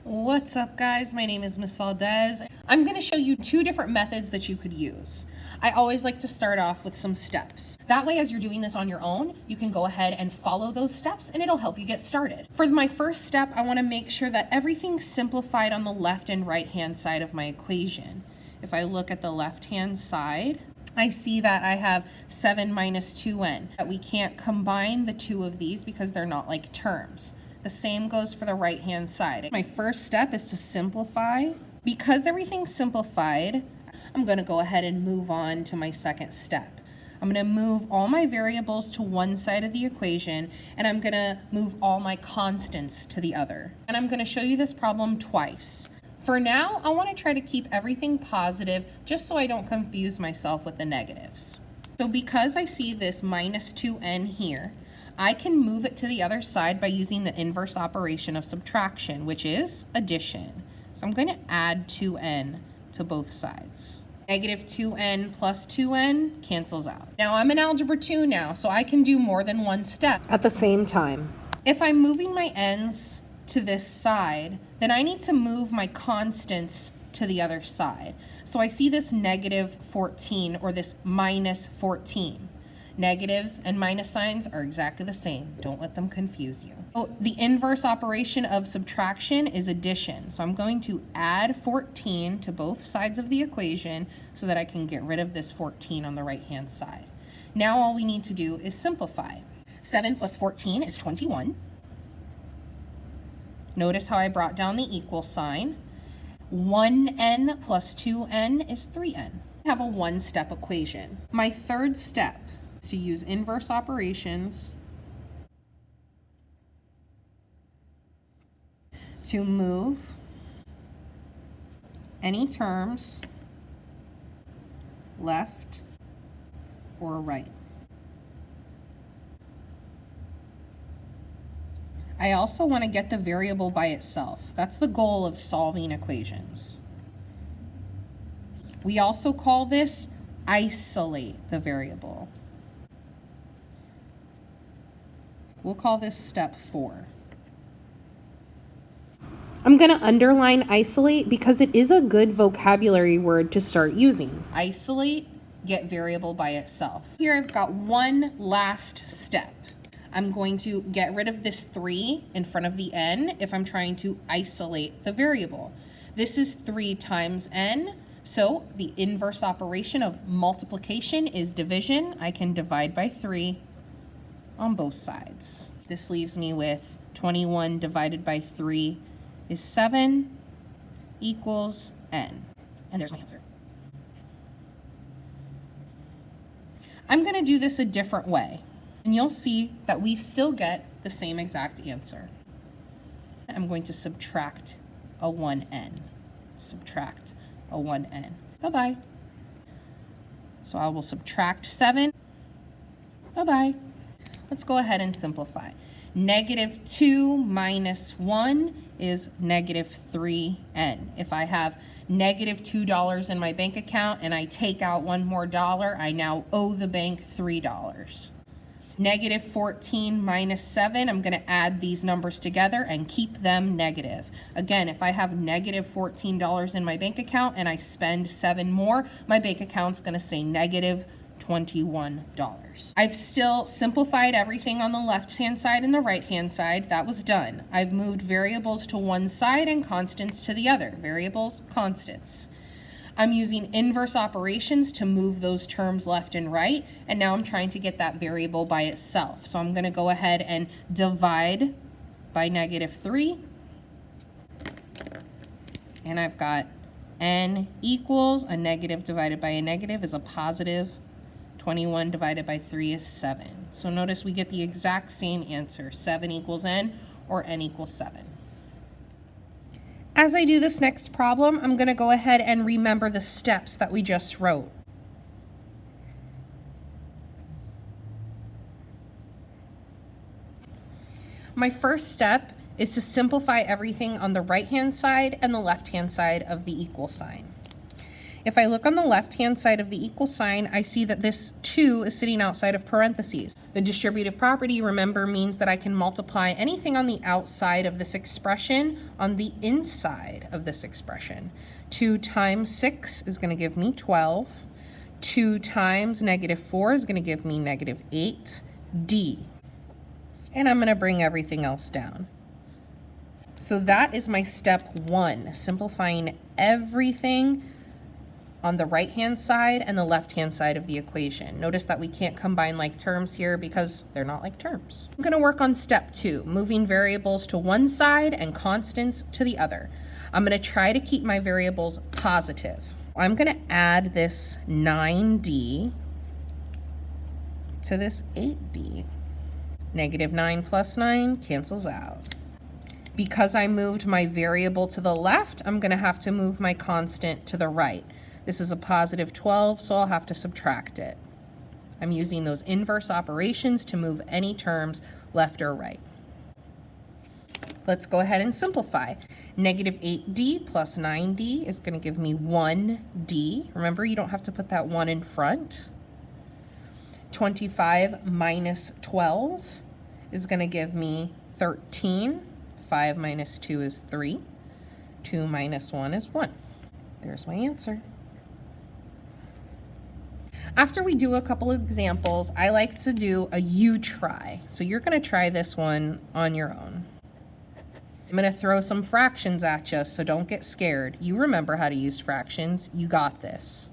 What's up, guys? My name is Miss Valdez. I'm going to show you two different methods that you could use. I always like to start off with some steps. That way, as you're doing this on your own, you can go ahead and follow those steps and it'll help you get started. For my first step, I want to make sure that everything's simplified on the left and right hand side of my equation. If I look at the left hand side, I see that I have 7 minus 2n. That we can't combine the two of these because they're not like terms. The same goes for the right hand side. My first step is to simplify. Because everything's simplified, I'm going to go ahead and move on to my second step. I'm going to move all my variables to one side of the equation, and I'm going to move all my constants to the other. And I'm going to show you this problem twice. For now, I want to try to keep everything positive just so I don't confuse myself with the negatives. So because I see this minus 2n here, I can move it to the other side by using the inverse operation of subtraction, which is addition. So I'm going to add 2n to both sides. Negative 2n plus 2n cancels out. Now I'm in Algebra 2 now, so I can do more than one step at the same time. If I'm moving my n's to this side, then I need to move my constants to the other side. So I see this negative 14 or this minus 14. Negatives and minus signs are exactly the same. Don't let them confuse you. Oh, the inverse operation of subtraction is addition. So I'm going to add 14 to both sides of the equation so that I can get rid of this 14 on the right-hand side. Now all we need to do is simplify. 7 plus 14 is 21. Notice how I brought down the equal sign. 1n plus 2n is 3n. I have a one-step equation. My third step to use inverse operations to move any terms left or right. I also want to get the variable by itself. That's the goal of solving equations. We also call this isolate the variable. We'll call this step 4. I'm going to underline isolate because it is a good vocabulary word to start using. Isolate, get variable by itself. Here I've got one last step. I'm going to get rid of this 3 in front of the n if I'm trying to isolate the variable. This is 3 times n, so the inverse operation of multiplication is division. I can divide by 3 on both sides. This leaves me with 21 divided by 3 is 7 equals n. And there's my answer. I'm going to do this a different way, and you'll see that we still get the same exact answer. I'm going to subtract a 1n. Subtract a 1n. Bye-bye. So I will subtract 7. Bye-bye. Let's go ahead and simplify. Negative 2 minus 1 is negative 3n. If I have negative $2 in my bank account and I take out one more dollar, I now owe the bank $3. Negative 14 minus 7, I'm going to add these numbers together and keep them negative. Again, if I have negative $14 in my bank account and I spend 7 more, my bank account's going to say negative $21. I've still simplified everything on the left-hand side and the right-hand side. That was done. I've moved variables to one side and constants to the other. Variables, constants. I'm using inverse operations to move those terms left and right, and now I'm trying to get that variable by itself. So I'm going to go ahead and divide by negative 3, and I've got n equals a negative divided by a negative is a positive. 21 divided by 3 is 7. So notice we get the exact same answer, 7 equals n, or n equals 7. As I do this next problem, I'm going to go ahead and remember the steps that we just wrote. My first step is to simplify everything on the right-hand side and the left-hand side of the equal sign. If I look on the left-hand side of the equal sign, I see that this 2 is sitting outside of parentheses. The distributive property, remember, means that I can multiply anything on the outside of this expression on the inside of this expression. 2 times 6 is going to give me 12. 2 times -4 is going to give me -8d. And I'm going to bring everything else down. So that is my step 1, simplifying everything on the right-hand side and the left-hand side of the equation. Notice that we can't combine like terms here because they're not like terms. I'm going to work on step 2, moving variables to one side and constants to the other. I'm going to try to keep my variables positive. I'm going to add this 9d to this 8d. -9 plus 9 cancels out. Because I moved my variable to the left, I'm going to have to move my constant to the right. This is a positive 12, so I'll have to subtract it. I'm using those inverse operations to move any terms left or right. Let's go ahead and simplify. -8d plus 9d is going to give me 1d. Remember, you don't have to put that 1 in front. 25 minus 12 is going to give me 13. 5 minus 2 is 3. 2 minus 1 is 1. There's my answer. After we do a couple of examples, I like to do a you try. So you're going to try this one on your own. I'm going to throw some fractions at you, so don't get scared. You remember how to use fractions. You got this.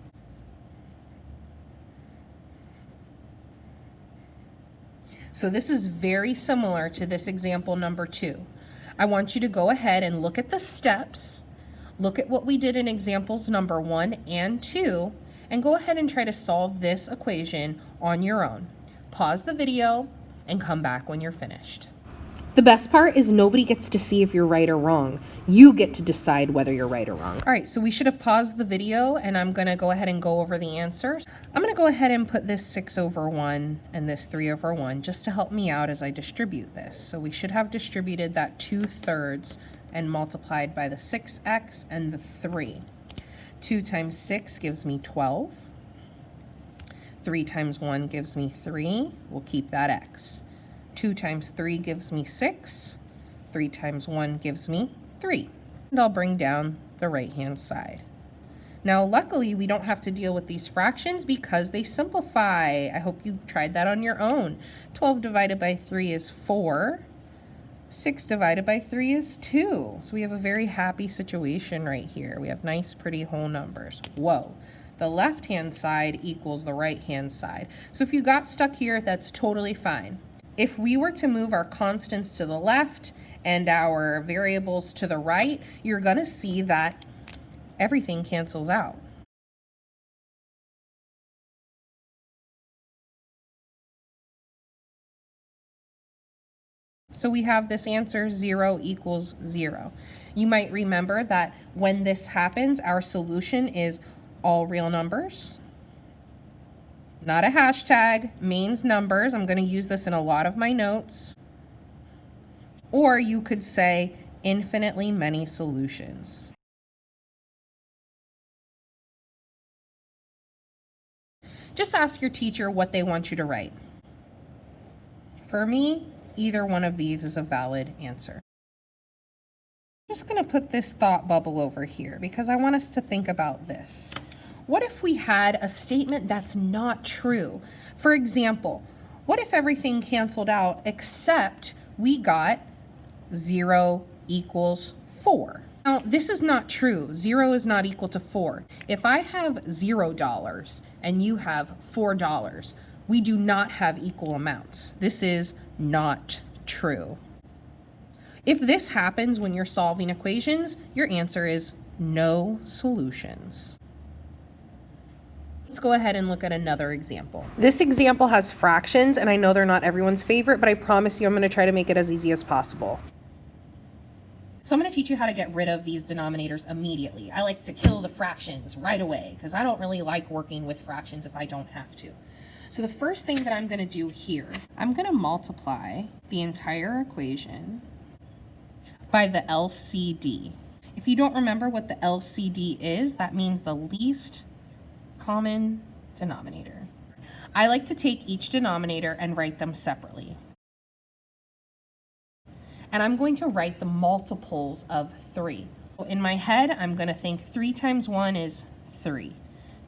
So this is very similar to this example number 2. I want you to go ahead and look at the steps, look at what we did in examples number 1 and 2, and go ahead and try to solve this equation on your own. Pause the video and come back when you're finished. The best part is nobody gets to see if you're right or wrong. You get to decide whether you're right or wrong. All right, so we should have paused the video, and I'm going to go ahead and go over the answers. I'm going to go ahead and put this 6 over 1 and this 3 over 1 just to help me out as I distribute this. So we should have distributed that 2/3 and multiplied by the 6x and the 3. 2 times 6 gives me 12. 3 times 1 gives me 3. We'll keep that x. 2 times 3 gives me 6. 3 times 1 gives me 3. And I'll bring down the right-hand side. Now, luckily, we don't have to deal with these fractions because they simplify. I hope you tried that on your own. 12 divided by 3 is 4. 6 divided by 3 is 2. So we have a very happy situation right here. We have nice, pretty whole numbers. Whoa. The left-hand side equals the right-hand side. So if you got stuck here, that's totally fine. If we were to move our constants to the left and our variables to the right, you're going to see that everything cancels out. So we have this answer, 0 equals 0. You might remember that when this happens, our solution is all real numbers. Not a hashtag, means numbers. I'm going to use this in a lot of my notes. Or you could say infinitely many solutions. Just ask your teacher what they want you to write. For me, either one of these is a valid answer. I'm just going to put this thought bubble over here because I want us to think about this. What if we had a statement that's not true? For example, what if everything canceled out except we got 0 equals 4? Now, this is not true. 0 is not equal to 4. If I have $0 and you have $4, we do not have equal amounts. This is not true. If this happens when you're solving equations, your answer is no solutions. Let's go ahead and look at another example. This example has fractions, and I know they're not everyone's favorite, but I promise you I'm going to try to make it as easy as possible. So I'm going to teach you how to get rid of these denominators immediately. I like to kill the fractions right away because I don't really like working with fractions if I don't have to. So the first thing that I'm going to do here, I'm going to multiply the entire equation by the LCD. If If you don't remember what the LCD is, that means the least common denominator. I like to take each denominator and write them separately. And I'm going to write the multiples of 3. In my head, I'm going to think 3 times 1 is 3.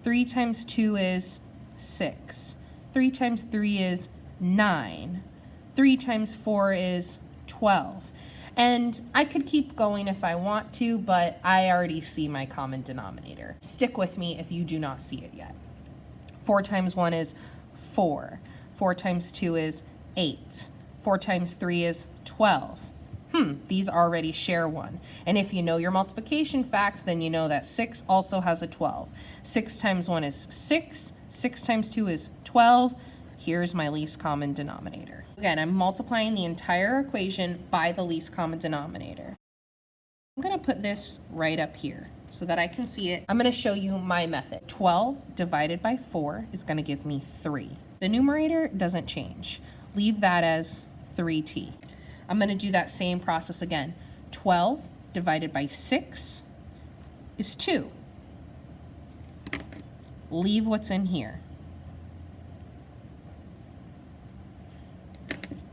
3 times 2 is 6. 3 times 3 is 9. 3 times 4 is 12. And I could keep going if I want to, but I already see my common denominator. Stick with me if you do not see it yet. 4 times 1 is 4. 4 times 2 is 8. 4 times 3 is 12. These already share 1. And if you know your multiplication facts, then you know that 6 also has a 12. 6 times 1 is 6. 6 times 2 is 12. Here's my least common denominator. Again, I'm multiplying the entire equation by the least common denominator. I'm going to put this right up here so that I can see it. I'm going to show you my method. 12 divided by 4 is going to give me 3. The numerator doesn't change. Leave that as 3t. I'm going to do that same process again. 12 divided by 6 is 2. Leave what's in here.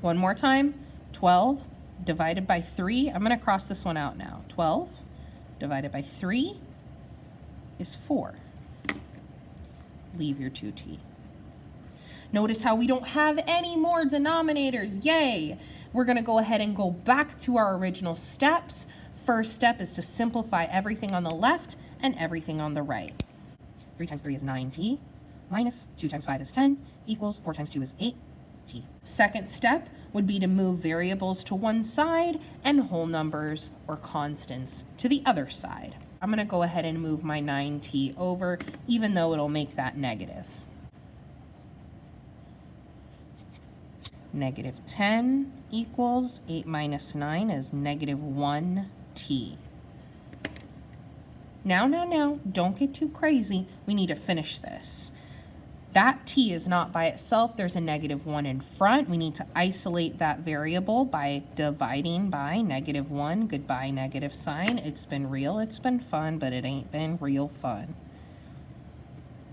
One more time. 12 divided by 3. I'm going to cross this one out now. 12 divided by 3 is 4. Leave your 2t. Notice how we don't have any more denominators. Yay! We're going to go ahead and go back to our original steps. First step is to simplify everything on the left and everything on the right. 3 times 3 is 9t, minus 2 times 5 is 10, equals 4 times 2 is 8t. Second step would be to move variables to one side and whole numbers or constants to the other side. I'm going to go ahead and move my 9t over, even though it'll make that negative. Negative 10 equals 8 minus 9 is negative 1t. Now, don't get too crazy. We need to finish this. That t is not by itself. There's a negative 1 in front. We need to isolate that variable by dividing by negative 1. Goodbye, negative sign. It's been real, it's been fun, but it ain't been real fun.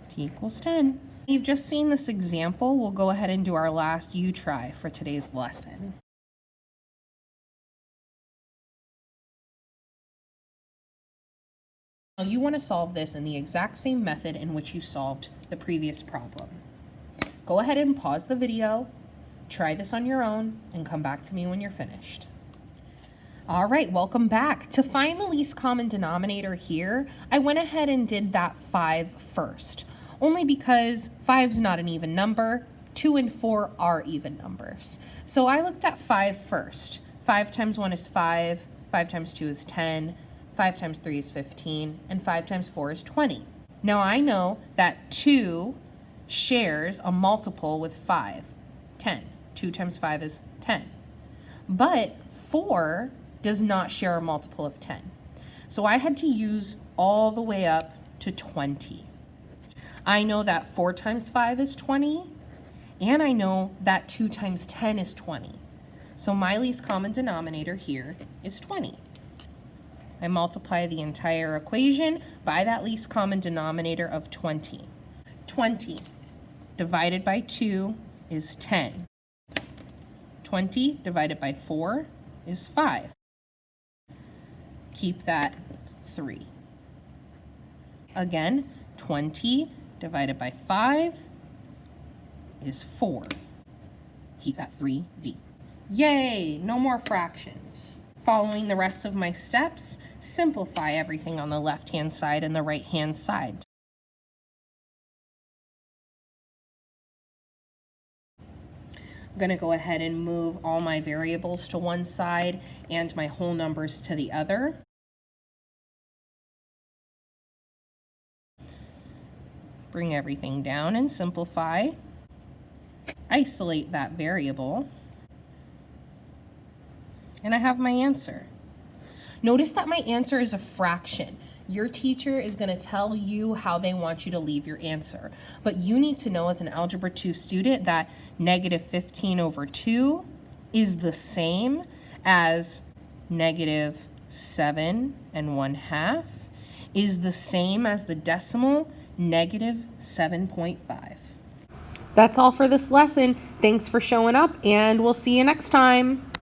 T equals 10. You've just seen this example. We'll go ahead and do our last U-try for today's lesson. Now you want to solve this in the exact same method in which you solved the previous problem. Go ahead and pause the video, try this on your own, and come back to me when you're finished. All right, welcome back. To find the least common denominator here, I went ahead and did that 5 first. Only because 5's not an even number, 2 and 4 are even numbers. So I looked at 5 first. 5 times 1 is 5, 5 times 2 is 10, 5 times 3 is 15, and 5 times 4 is 20. Now I know that 2 shares a multiple with 5, 10. 2 times 5 is 10. But 4 does not share a multiple of 10. So I had to use all the way up to 20. I know that 4 times 5 is 20, and I know that 2 times 10 is 20. So my least common denominator here is 20. I multiply the entire equation by that least common denominator of 20. 20 divided by 2 is 10. 20 divided by 4 is 5. Keep that 3. Again, 20 divided by 5 is 4. Keep that 3d. Yay! No more fractions. Following the rest of my steps, simplify everything on the left-hand side and the right-hand side. I'm going to go ahead and move all my variables to one side and my whole numbers to the other. Bring everything down and simplify. Isolate that variable. And I have my answer. Notice that my answer is a fraction. Your teacher is going to tell you how they want you to leave your answer. But you need to know as an Algebra 2 student that negative 15 over 2 is the same as negative 7 1/2 is the same as the decimal -7.5. That's all for this lesson. Thanks for showing up, and we'll see you next time.